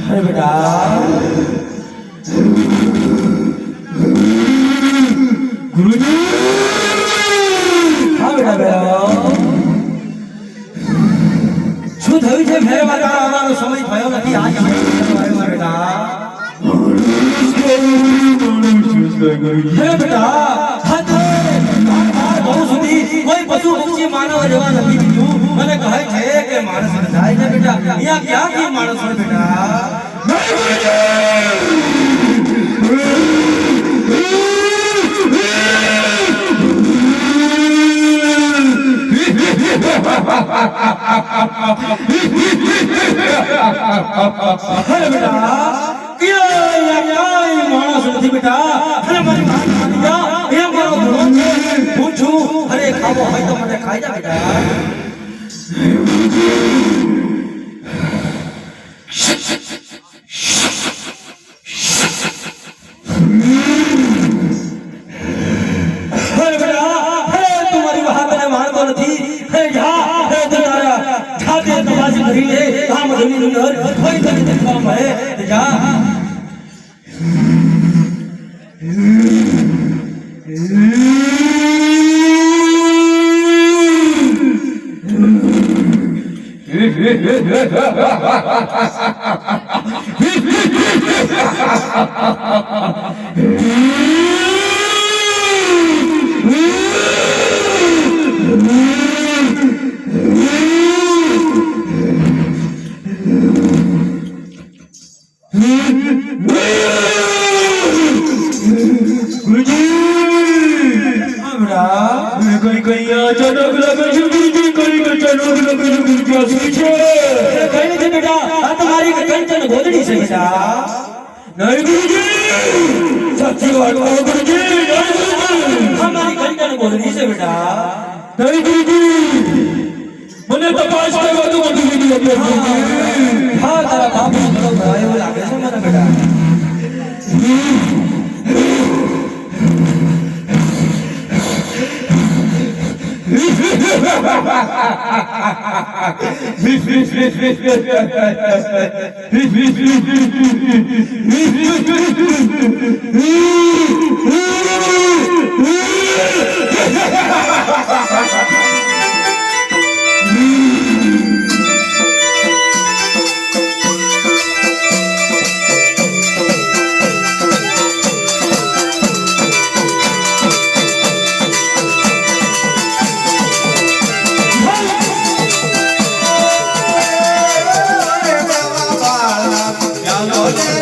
अरे बेटा गुरुजी हाँ बेटा बेटा શું થયું છે ફેર મારા આવવાનો સમય થયો નથી આજ બેટા હે બેટા બહુ સુધી કોઈ પશુ પક્ષી માનવ રહેવા નથી દીધું મને કહે છે કે માણસ થાય છે બેટા અહીંયા ક્યાંથી માણસ હોય બેટા અરે બેટા ક્યાંય માણસ નથી બેટા અરે મારી વાત માની જા એ મારો ધર્મ છે પૂછું અરે ખાવો હોય તો મને ખાઈ જા બેટા અરે બેટા તું મારી વાત ને માનતો નથી હે જા હે તારા છાતે તપાસી કરી લે આ મધુની અંદર કોઈ તને દેખવા મળે જા મને તપાસ કરવા તો બધું વિડિયો હા તારા બાપુ બરોબર એવું લાગે છે મને બેટા Oh,